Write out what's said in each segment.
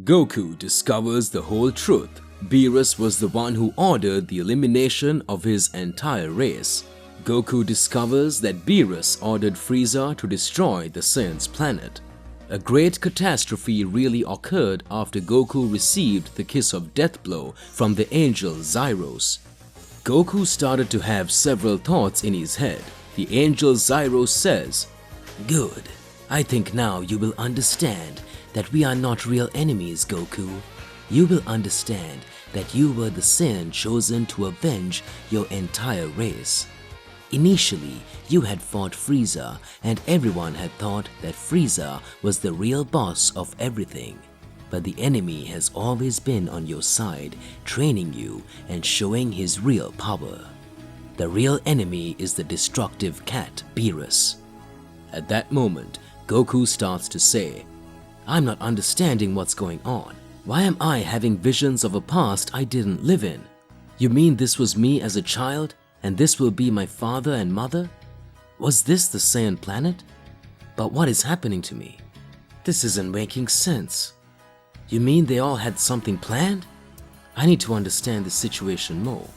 Goku discovers the whole truth. Beerus was the one who ordered the elimination of his entire race. Goku discovers that Beerus ordered Frieza to destroy the Saiyans planet. A great catastrophe really occurred after Goku received the kiss of death blow from the angel Zyros. Goku started to have several thoughts in his head. The angel Zyros says, "Good. I think now you will understand that we are not real enemies, Goku. You will understand that you were the Saiyan chosen to avenge your entire race. Initially, you had fought Frieza and everyone had thought that Frieza was the real boss of everything. But the enemy has always been on your side, training you and showing his real power. The real enemy is the destructive cat, Beerus." At that moment, Goku starts to say, "I'm not understanding what's going on. Why am I having visions of a past I didn't live in? You mean this was me as a child and this will be my father and mother? Was this the Saiyan planet? But what is happening to me? This isn't making sense. You mean they all had something planned? I need to understand this situation more.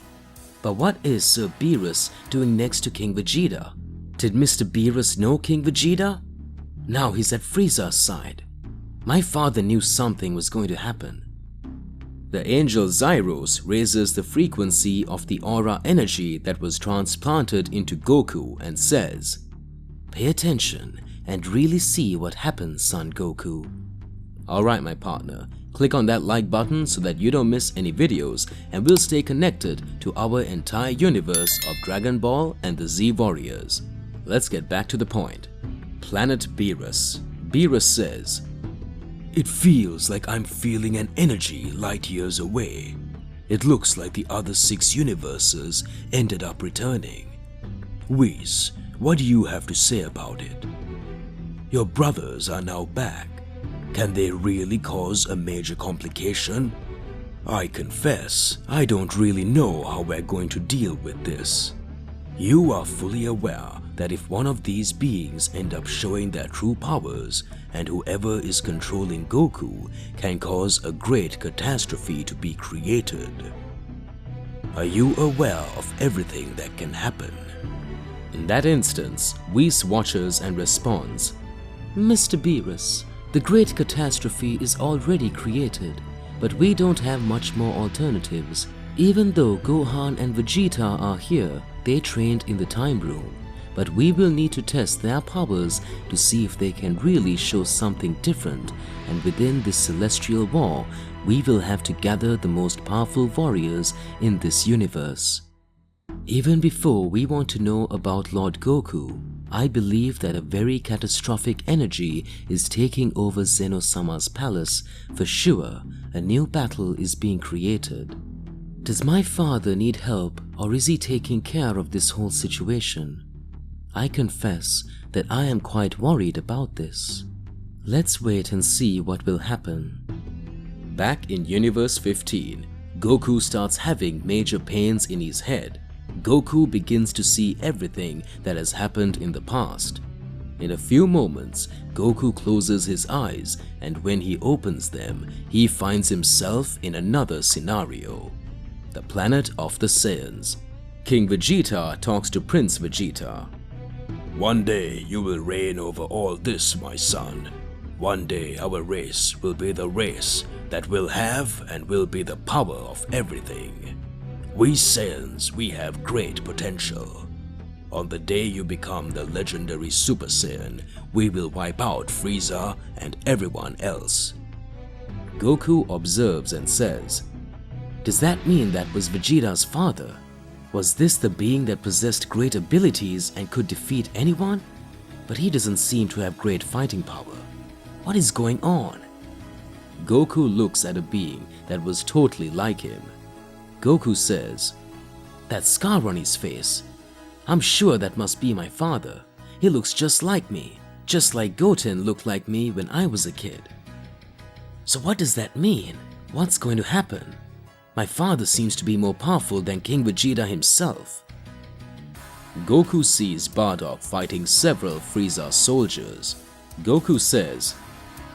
But what is Sir Beerus doing next to King Vegeta? Did Mr. Beerus know King Vegeta? Now he's at Frieza's side. My father knew something was going to happen." The angel Zyros raises the frequency of the aura energy that was transplanted into Goku and says, "Pay attention and really see what happens, son Goku." Alright my partner, click on that like button so that you don't miss any videos and we'll stay connected to our entire universe of Dragon Ball and the Z Warriors. Let's get back to the point. Planet Beerus. Beerus says, "It feels like I'm feeling an energy light years away. It looks like the other 6 universes ended up returning. Whis, what do you have to say about it? Your brothers are now back. Can they really cause a major complication? I confess, I don't really know how we're going to deal with this. You are fully aware that if one of these beings end up showing their true powers, and whoever is controlling Goku can cause a great catastrophe to be created. Are you aware of everything that can happen?" In that instance, Whis watches and responds, "Mr. Beerus, the great catastrophe is already created, but we don't have much more alternatives. Even though Gohan and Vegeta are here, they trained in the time room. But we will need to test their powers to see if they can really show something different, and within this celestial war, we will have to gather the most powerful warriors in this universe. Even before we want to know about Lord Goku, I believe that a very catastrophic energy is taking over Zeno-sama's palace. For sure, a new battle is being created. Does my father need help, or is he taking care of this whole situation? I confess that I am quite worried about this. Let's wait and see what will happen." Back in Universe 15, Goku starts having major pains in his head. Goku begins to see everything that has happened in the past. In a few moments, Goku closes his eyes, and when he opens them, he finds himself in another scenario. The planet of the Saiyans. King Vegeta talks to Prince Vegeta. "One day you will reign over all this, my son. One day our race will be the race that will have and will be the power of everything. We Saiyans, we have great potential. On the day you become the legendary Super Saiyan, we will wipe out Frieza and everyone else." Goku observes and says, "Does that mean that was Vegeta's father? Was this the being that possessed great abilities and could defeat anyone? But he doesn't seem to have great fighting power. What is going on?" Goku looks at a being that was totally like him. Goku says, "That scar on his face. I'm sure that must be my father. He looks just like me, just like Goten looked like me when I was a kid." So what does that mean? What's going to happen? My father seems to be more powerful than King Vegeta himself. Goku sees Bardock fighting several Frieza soldiers. Goku says,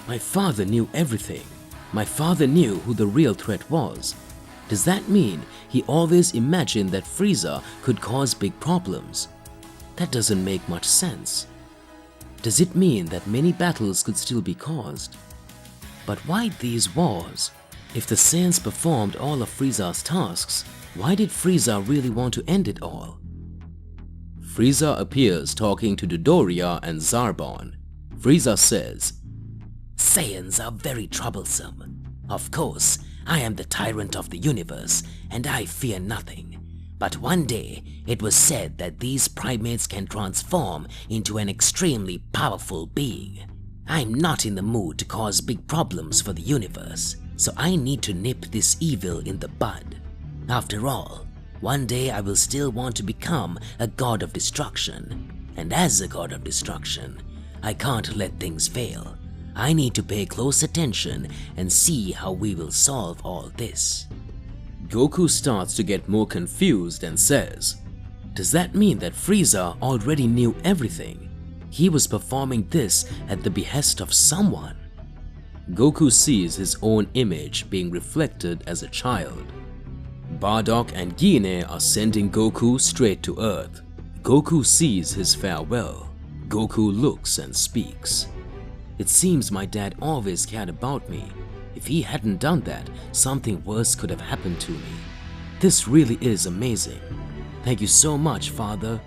"My father knew everything. My father knew who the real threat was. Does that mean he always imagined that Frieza could cause big problems? That doesn't make much sense. Does it mean that many battles could still be caused? But why these wars? If the Saiyans performed all of Frieza's tasks, why did Frieza really want to end it all? Frieza appears talking to Dodoria and Zarbon. Frieza says, Saiyans are very troublesome. Of course, I am the tyrant of the universe and I fear nothing. But one day, it was said that these primates can transform into an extremely powerful being. I'm not in the mood to cause big problems for the universe, so I need to nip this evil in the bud. After all, one day I will still want to become a god of destruction. And as a god of destruction, I can't let things fail. I need to pay close attention and see how we will solve all this. Goku starts to get more confused and says, does that mean that Frieza already knew everything? He was performing this at the behest of someone. Goku sees his own image being reflected as a child. Bardock and Gine are sending Goku straight to Earth. Goku sees his farewell. Goku looks and speaks. It seems my dad always cared about me. If he hadn't done that, something worse could have happened to me. This really is amazing. Thank you so much, Father.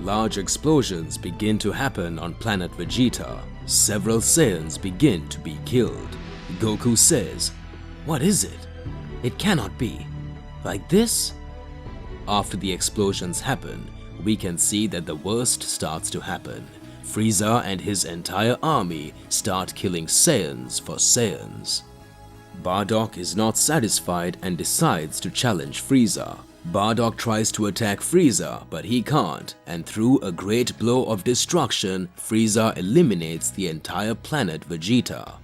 Large explosions begin to happen on planet Vegeta. Several Saiyans begin to be killed. Goku says, what is it? It cannot be. Like this? After the explosions happen, we can see that the worst starts to happen. Frieza and his entire army start killing Saiyans for Saiyans. Bardock is not satisfied and decides to challenge Frieza. Bardock tries to attack Frieza, but he can't, and through a great blow of destruction, Frieza eliminates the entire planet Vegeta.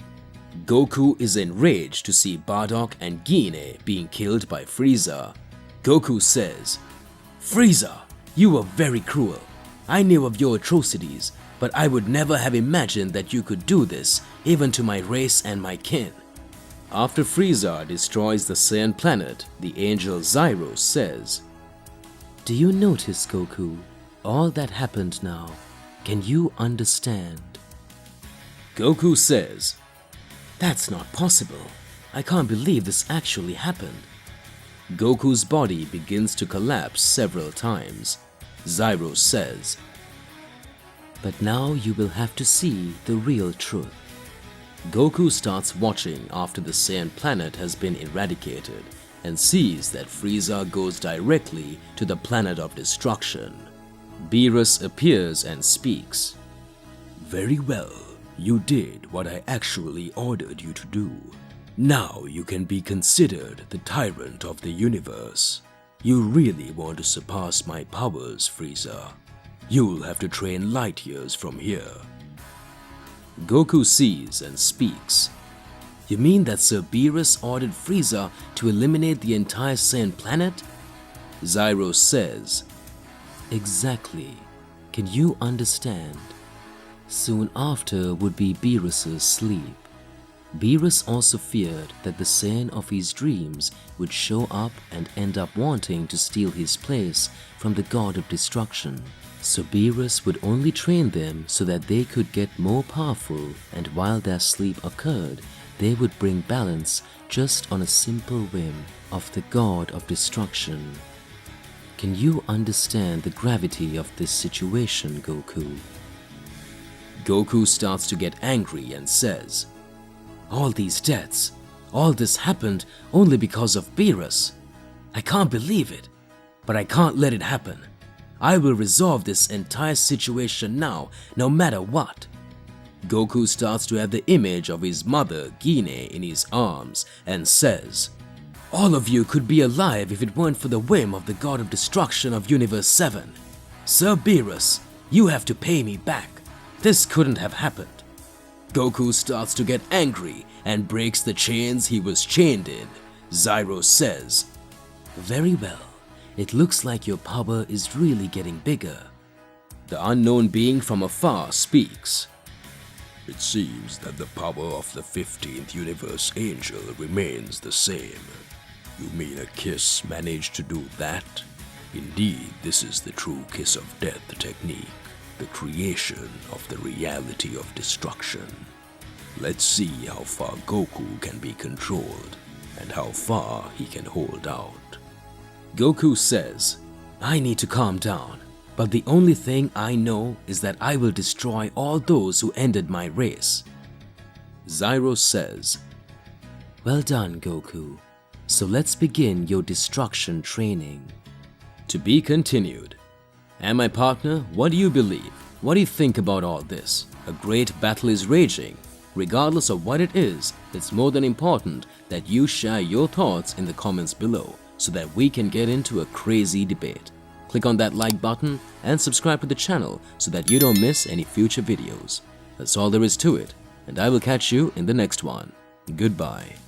Goku is enraged to see Bardock and Gine being killed by Frieza. Goku says, Frieza, you were very cruel. I knew of your atrocities, but I would never have imagined that you could do this, even to my race and my kin. After Frieza destroys the Saiyan planet, the angel Zyros says, do you notice, Goku? All that happened now. Can you understand? Goku says, that's not possible. I can't believe this actually happened. Goku's body begins to collapse several times. Zyros says, but now you will have to see the real truth. Goku starts watching after the Saiyan planet has been eradicated and sees that Frieza goes directly to the planet of destruction. Beerus appears and speaks. Very well, you did what I actually ordered you to do. Now you can be considered the tyrant of the universe. You really want to surpass my powers, Frieza. You'll have to train light years from here. Goku sees and speaks. You mean that Sir Beerus ordered Frieza to eliminate the entire Saiyan planet? Zyros says, exactly. Can you understand? Soon after would be Beerus's sleep. Beerus also feared that the Saiyan of his dreams would show up and end up wanting to steal his place from the god of destruction. So Beerus would only train them so that they could get more powerful, and while their sleep occurred, they would bring balance just on a simple whim of the god of destruction. Can you understand the gravity of this situation, Goku? Goku starts to get angry and says, all these deaths, all this happened only because of Beerus. I can't believe it, but I can't let it happen. I will resolve this entire situation now, no matter what. Goku starts to have the image of his mother, Gine, in his arms and says, all of you could be alive if it weren't for the whim of the god of destruction of Universe 7. Sir Beerus, you have to pay me back. This couldn't have happened. Goku starts to get angry and breaks the chains he was chained in. Zyros says, very well. It looks like your power is really getting bigger. The unknown being from afar speaks. It seems that the power of the 15th universe angel remains the same. You mean a kiss managed to do that? Indeed, this is the true kiss of death technique, the creation of the reality of destruction. Let's see how far Goku can be controlled and how far he can hold out. Goku says, I need to calm down, but the only thing I know is that I will destroy all those who ended my race. Zyro says, well done, Goku. So let's begin your destruction training. To be continued. And my partner, what do you believe? What do you think about all this? A great battle is raging. Regardless of what it is, it's more than important that you share your thoughts in the comments below so that we can get into a crazy debate. Click on that like button and subscribe to the channel so that you don't miss any future videos. That's all there is to it, and I will catch you in the next one. Goodbye.